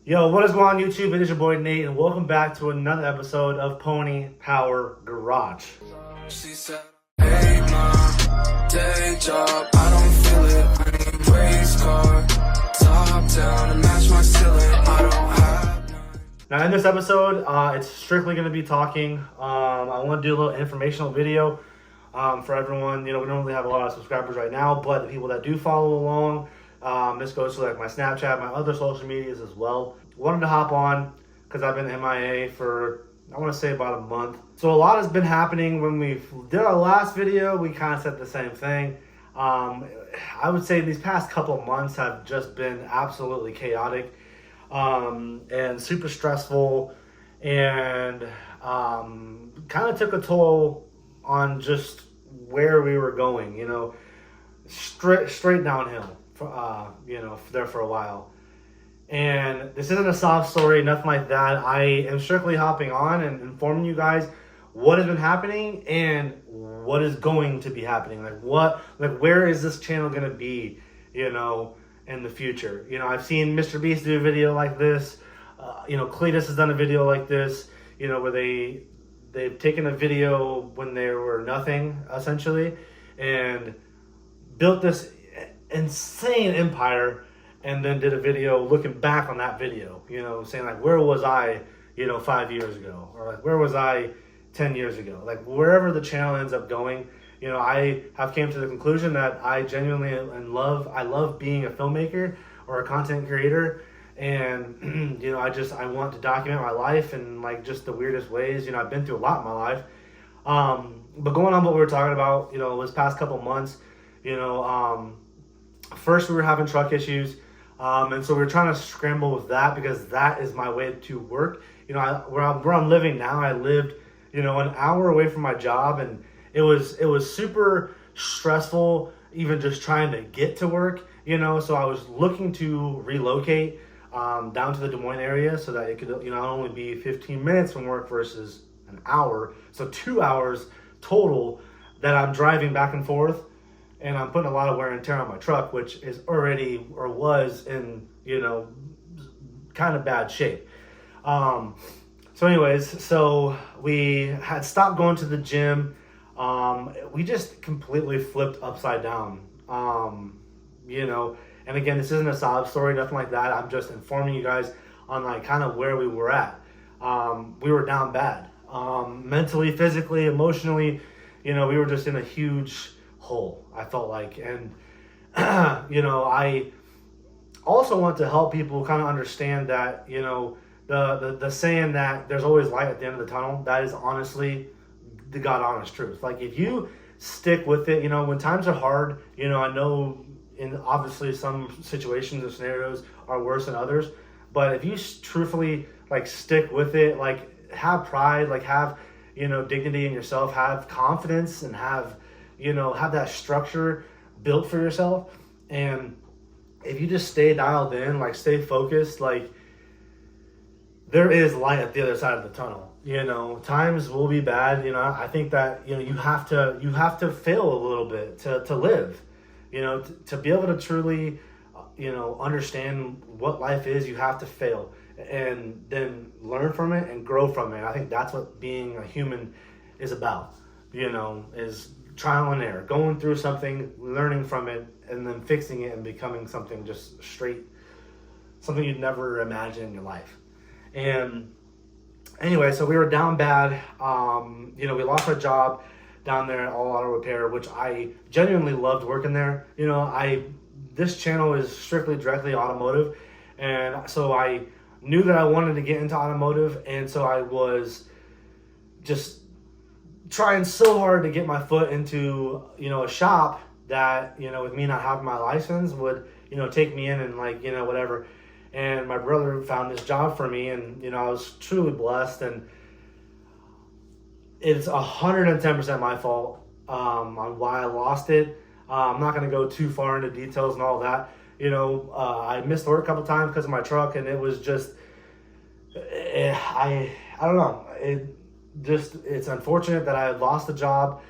Yo, what is going on YouTube? It is your boy Nate, and welcome back to another episode of Pony Power Garage. She said, hey mom, day job, I don't feel it. I need race car, top down to match my ceiling. I don't have none. Now in this episode, it's strictly going to be talking. I want to do a little informational video for everyone. You know, we don't really have a lot of subscribers right now, but the people that do follow along, this goes to like my Snapchat, my other social medias as well. Wanted to hop on because I've been MIA for, I want to say, about a month. So a lot has been happening. When we did our last video, we kind of said the same thing. I would say these past couple of months have just been absolutely chaotic and super stressful, and kind of took a toll on just where we were going. You know, straight downhill. There for a while. And this isn't a soft story, nothing like that. I am strictly hopping on and informing you guys what has been happening and what is going to be happening. Where is this channel going to be, in the future? I've seen Mr. Beast do a video like this. Cletus has done a video like this, where they've taken a video when they were nothing, essentially, and built this insane empire, and then did a video looking back on that video, saying like, where was I, 5 years ago, or like, where was I 10 years ago? Like, wherever the channel ends up going, I have came to the conclusion that I genuinely love being a filmmaker or a content creator, and I want to document my life in like just the weirdest ways. I've been through a lot in my life, but going on what we were talking about, this past couple months, first we were having truck issues, and so we were trying to scramble with that because that is my way to work. Where I'm living now, I lived an hour away from my job, and it was super stressful even just trying to get to work. So I was looking to relocate down to the Des Moines area so that it could only be 15 minutes from work versus an hour, so 2 hours total that I'm driving back and forth. And I'm putting a lot of wear and tear on my truck, which is already or was in, kind of bad shape. So we had stopped going to the gym. We just completely flipped upside down. And again, this isn't a sob story, nothing like that. I'm just informing you guys on like kind of where we were at. We were down bad, mentally, physically, emotionally. We were just in a huge hole, I felt like. And I also want to help people kind of understand that the saying that there's always light at the end of the tunnel, that is honestly the God honest truth. Like, if you stick with it, when times are hard, I know in obviously some situations and scenarios are worse than others, but if you truthfully like stick with it, like have pride, like have dignity in yourself, have confidence, and have that structure built for yourself. And if you just stay dialed in, like stay focused, like there is light at the other side of the tunnel. Times will be bad. I think that, you have to fail a little bit to live, to be able to truly, understand what life is. You have to fail and then learn from it and grow from it. I think that's what being a human is about, is trial and error, going through something, learning from it, and then fixing it and becoming something just something you'd never imagine in your life. And anyway, so we were down bad. We lost our job down there at All Auto Repair, which I genuinely loved working there. This channel is strictly directly automotive, and so I knew that I wanted to get into automotive, and so I was just trying so hard to get my foot into a shop that with me not having my license would take me in and whatever. And my brother found this job for me, and I was truly blessed, and it's 110% my fault on why I lost it. I'm not going to go too far into details and all that. I missed work a couple times because of my truck, and it was just I don't know. It's unfortunate that I lost the job,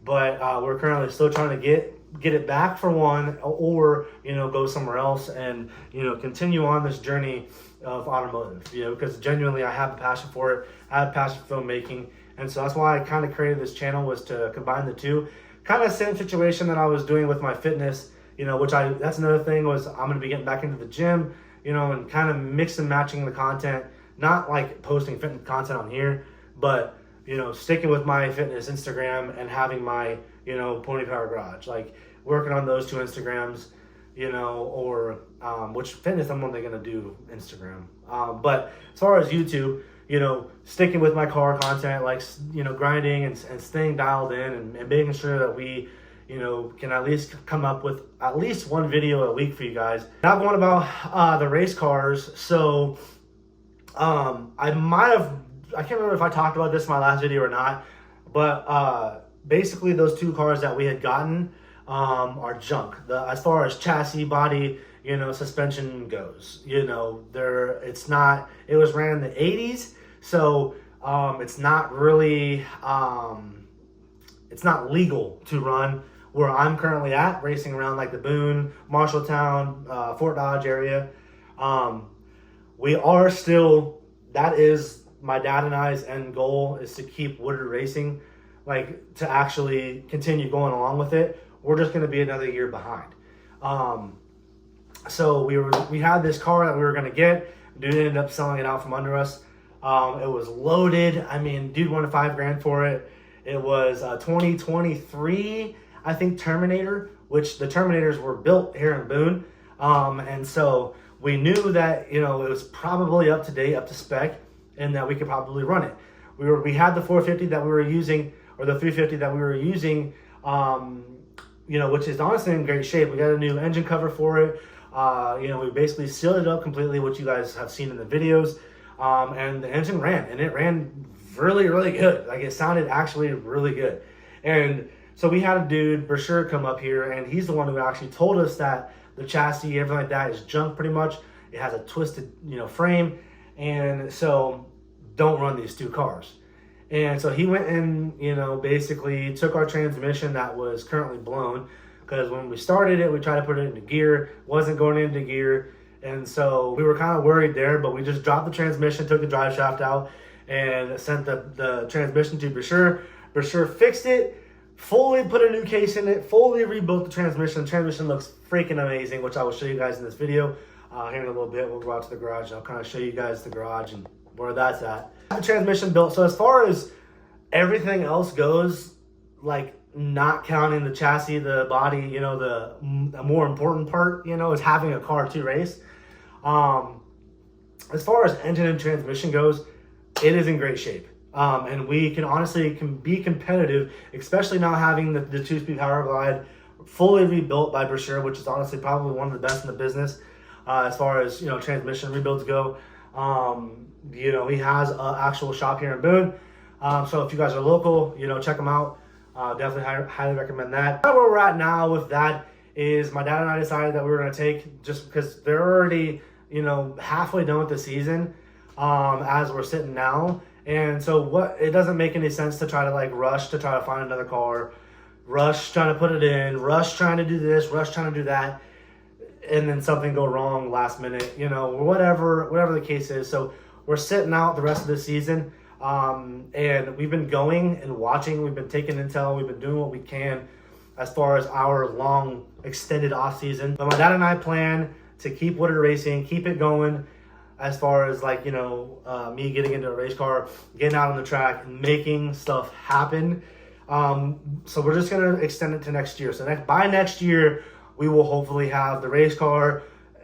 but we're currently still trying to get get it back for one, or go somewhere else and continue on this journey of automotive. Because genuinely I have a passion for it. I have a passion for filmmaking, and so that's why I kind of created this channel, was to combine the two. Kind of same situation that I was doing with my fitness, that's another thing, was I'm going to be getting back into the gym, and kind of mix and matching the content, not like posting fitness content on here, but sticking with my fitness Instagram and having my Pony Power Garage, like working on those two Instagrams, or which fitness I'm only gonna do Instagram. But as far as YouTube, sticking with my car content, like grinding and staying dialed in, and making sure that we can at least come up with at least one video a week for you guys. Now going about the race cars. So I can't remember if I talked about this in my last video or not, but basically those two cars that we had gotten are junk. As far as chassis, body, suspension goes, it was ran in the 80s, so it's not really, it's not legal to run where I'm currently at, racing around like the Boone, Marshalltown, Fort Dodge area. We are still, that is my dad and I's end goal, is to keep Woodard Racing, like to actually continue going along with it. We're just going to be another year behind. So we had this car that we were going to get. Dude ended up selling it out from under us. It was loaded. I mean, dude wanted $5,000 for it. It was a 2023, I think, Terminator, which the Terminators were built here in Boone. And so we knew that, it was probably up to date, up to spec, and that we could probably run it. We had the 450 that we were using, or the 350 that we were using, which is honestly in great shape. We got a new engine cover for it. We basically sealed it up completely, which you guys have seen in the videos. And the engine ran, and it ran really, really good. Like, it sounded actually really good. And so we had a dude, Brasher, come up here, and he's the one who actually told us that the chassis, everything like that, is junk pretty much. It has a twisted, frame. And so don't run these two cars. And so he went and, basically took our transmission that was currently blown, because when we started it, we tried to put it into gear, wasn't going into gear. And so we were kind of worried there, but we just dropped the transmission, took the drive shaft out, and sent the transmission to Brasher. Brasher fixed it, fully put a new case in it, fully rebuilt the transmission. The transmission looks freaking amazing, which I will show you guys in this video. Here in a little bit, we'll go out to the garage. I'll kind of show you guys the garage and where that's at. The transmission built. So as far as everything else goes, like not counting the chassis, the body, the more important part, is having a car to race. As far as engine and transmission goes, it is in great shape. And we can honestly be competitive, especially now having the two-speed power glide fully rebuilt by Brasher, which is honestly probably one of the best in the business. As far as transmission rebuilds go. He has an actual shop here in Boone. So if you guys are local, check him out. Definitely highly recommend that. Where we're at now with that is my dad and I decided that we were going to take, just because they're already halfway done with the season, as we're sitting now. And so it doesn't make any sense to try to rush to try to find another car, rush trying to put it in, rush trying to do this, rush trying to do that, and then something go wrong last minute, whatever the case is. So we're sitting out the rest of the season, and we've been going and watching. We've been taking intel. We've been doing what we can as far as our long extended off season. But my dad and I plan to keep Woodard Racing, keep it going, as far as me getting into a race car, getting out on the track, and making stuff happen. So we're just gonna extend it to next year. So by next year, we will hopefully have the race car,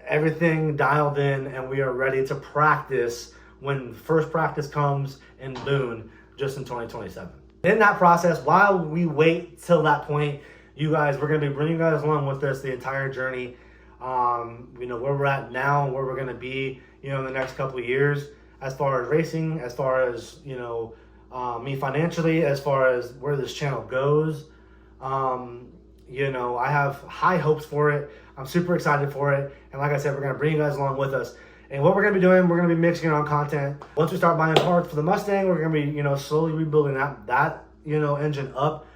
everything dialed in, and we are ready to practice when first practice comes in Boone, just in 2027. In that process, while we wait till that point, we're going to be bringing you guys along with us the entire journey. Where we're at now, where we're going to be, in the next couple of years, as far as racing, as far as, me financially, as far as where this channel goes. I have high hopes for it. I'm super excited for it. And like I said, we're going to bring you guys along with us. And what we're going to be doing, we're going to be mixing on content. Once we start buying parts for the Mustang, we're going to be, slowly rebuilding that engine up.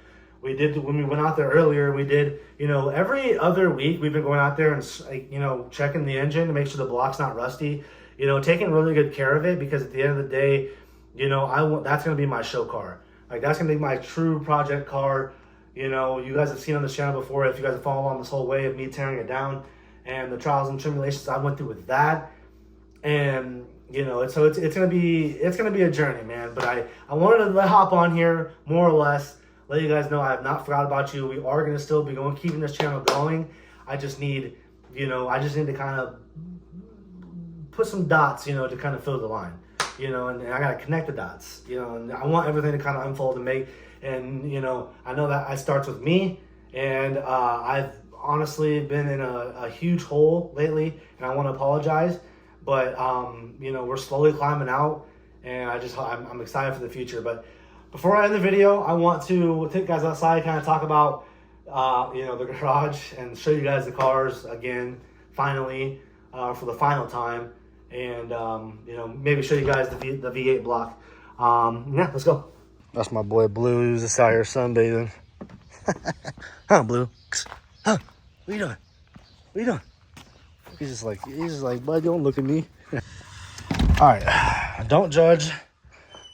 We did, when we went out there earlier, we did, you know, every other week we've been going out there and, you know, checking the engine to make sure the block's not rusty, you know, taking really good care of it, because at the end of the day, you know, that's going to be my show car. Like, that's going to be my true project car. You know, you guys have seen on the channel before, if you guys have followed along this whole way of me tearing it down and the trials and tribulations I went through with that. And, you know, it's going to be a journey, man. But I wanted to hop on here, more or less, let you guys know I have not forgot about you. We are going to still be keeping this channel going. I just need, you know, to kind of put some dots, you know, to kind of fill the line, you know, and I got to connect the dots, you know, and I want everything to kind of unfold and make, and, you know, I know that it starts with me, and I've honestly been in a huge hole lately, and I want to apologize, but, you know, we're slowly climbing out, and I'm excited for the future. But before I end the video, I want to take you guys outside, kind of talk about, you know, the garage, and show you guys the cars again, finally, for the final time, and, you know, maybe show you guys the V8 block. Yeah, let's go. That's my boy Blue, who's just out here sunbathing. Huh, Blue? Huh? What you doing? What you doing? He's just like, bud, don't look at me. All right, don't judge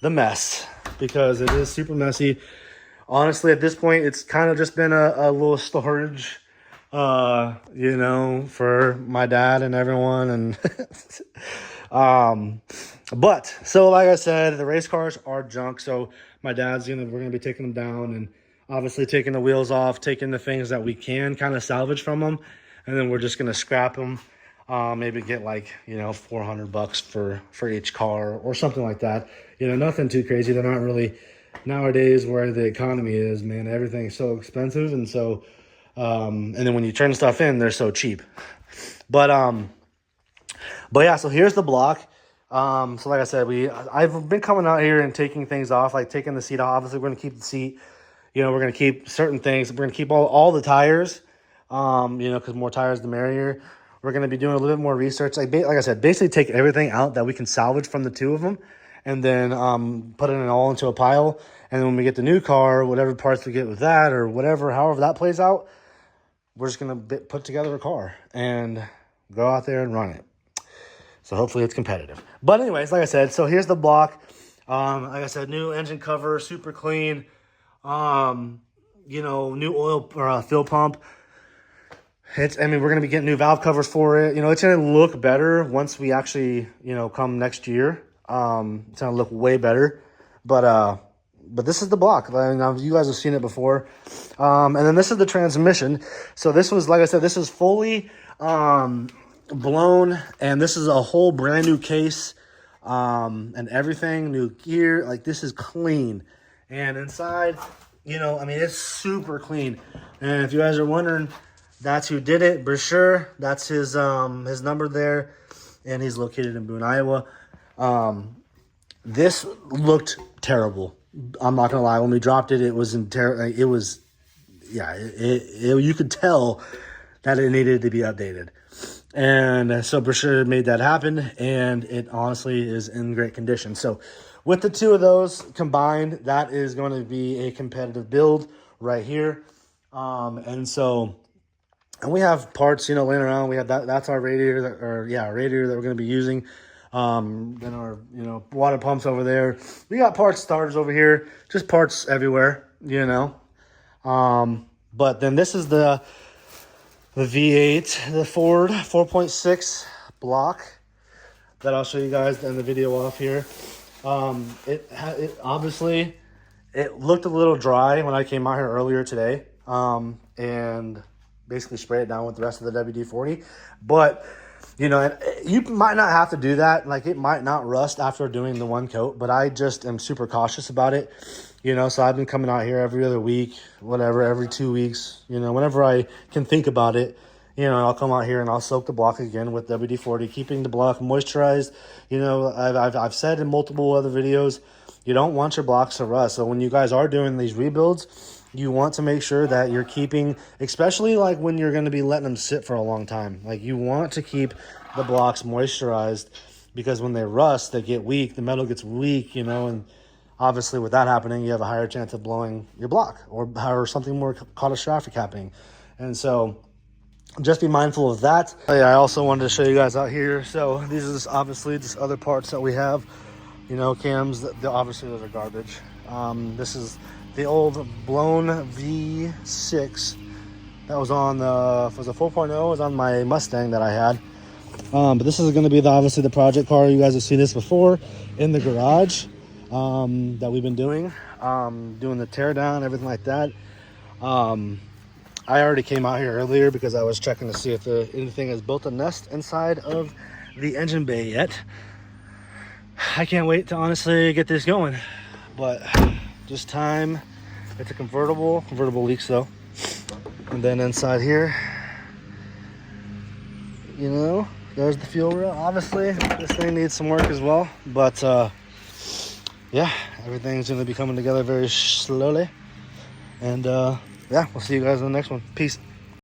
the mess, because it is super messy. Honestly, at this point, it's kind of just been a little storage, you know, for my dad and everyone. And but so like I said, the race cars are junk. So my dad's we're gonna be taking them down, and obviously taking the wheels off, taking the things that we can kind of salvage from them, and then we're just gonna scrap them. Maybe get like, you know, $400 for each car or something like that. You know, nothing too crazy. They're not really, nowadays where the economy is, man, everything's so expensive. And so, and then when you turn stuff in, they're so cheap. But yeah, so here's the block. So like I said, I've been coming out here and taking things off, like taking the seat off. Obviously we're going to keep the seat, you know, we're going to keep certain things. We're going to keep all the tires, you know, because more tires, the merrier. We're going to be doing a little bit more research. Like I said, basically take everything out that we can salvage from the two of them, and then put it all into a pile. And then when we get the new car, whatever parts we get with that, or whatever, however that plays out, we're just going to put together a car and go out there and run it. So hopefully it's competitive. But anyways, like I said, so here's the block. Like I said, new engine cover, super clean. You know, new oil or fill pump. We're going to be getting new valve covers for it. You know, it's going to look better once we actually, you know, come next year. It's going to look way better. But this is the block. I mean, you guys have seen it before. And then this is the transmission. So this was, like I said, this is fully blown. And this is a whole brand new case and everything. New gear. Like, this is clean. And inside, you know, I mean, it's super clean. And if you guys are wondering, that's who did it, Brasher. That's his number there, and he's located in Boone, Iowa. This looked terrible. I'm not gonna lie. When we dropped it, it was It was, yeah. You could tell that it needed to be updated, and so Brasher made that happen, and it honestly is in great condition. So, with the two of those combined, that is going to be a competitive build right here, And we have parts, you know, laying around. We have that's our radiator, radiator that we're going to be using. Then our, you know, water pumps over there. We got parts starters over here, just parts everywhere, you know. But then this is the V8, the Ford 4.6 block that I'll show you guys in the video off here. It obviously, it looked a little dry when I came out here earlier today. And basically spray it down with the rest of the WD-40. But, you know, you might not have to do that. Like, it might not rust after doing the one coat, but I just am super cautious about it. You know, so I've been coming out here every other week, whatever, every 2 weeks. You know, whenever I can think about it, you know, I'll come out here and I'll soak the block again with WD-40, keeping the block moisturized. You know, I've said in multiple other videos, you don't want your blocks to rust. So when you guys are doing these rebuilds, you want to make sure that you're keeping, especially like when you're going to be letting them sit for a long time. Like, you want to keep the blocks moisturized, because when they rust, they get weak. The metal gets weak, you know, and obviously with that happening, you have a higher chance of blowing your block or something more catastrophic happening. And so just be mindful of that. Yeah, I also wanted to show you guys out here. So these are obviously just other parts that we have, you know, cams. Obviously those are garbage. This is the old blown V6 that was on the, was a 4.0, was on my Mustang that I had. But this is going to be obviously the project car. You guys have seen this before in the garage that we've been doing the tear down, everything like that. I already came out here earlier because I was checking to see if anything has built a nest inside of the engine bay yet. I can't wait to honestly get this going, but just time. It's a convertible leaks though. And then inside here, you know, there's the fuel rail. Obviously this thing needs some work as well, but yeah, everything's going to be coming together very slowly. And yeah, we'll see you guys in the next one. Peace.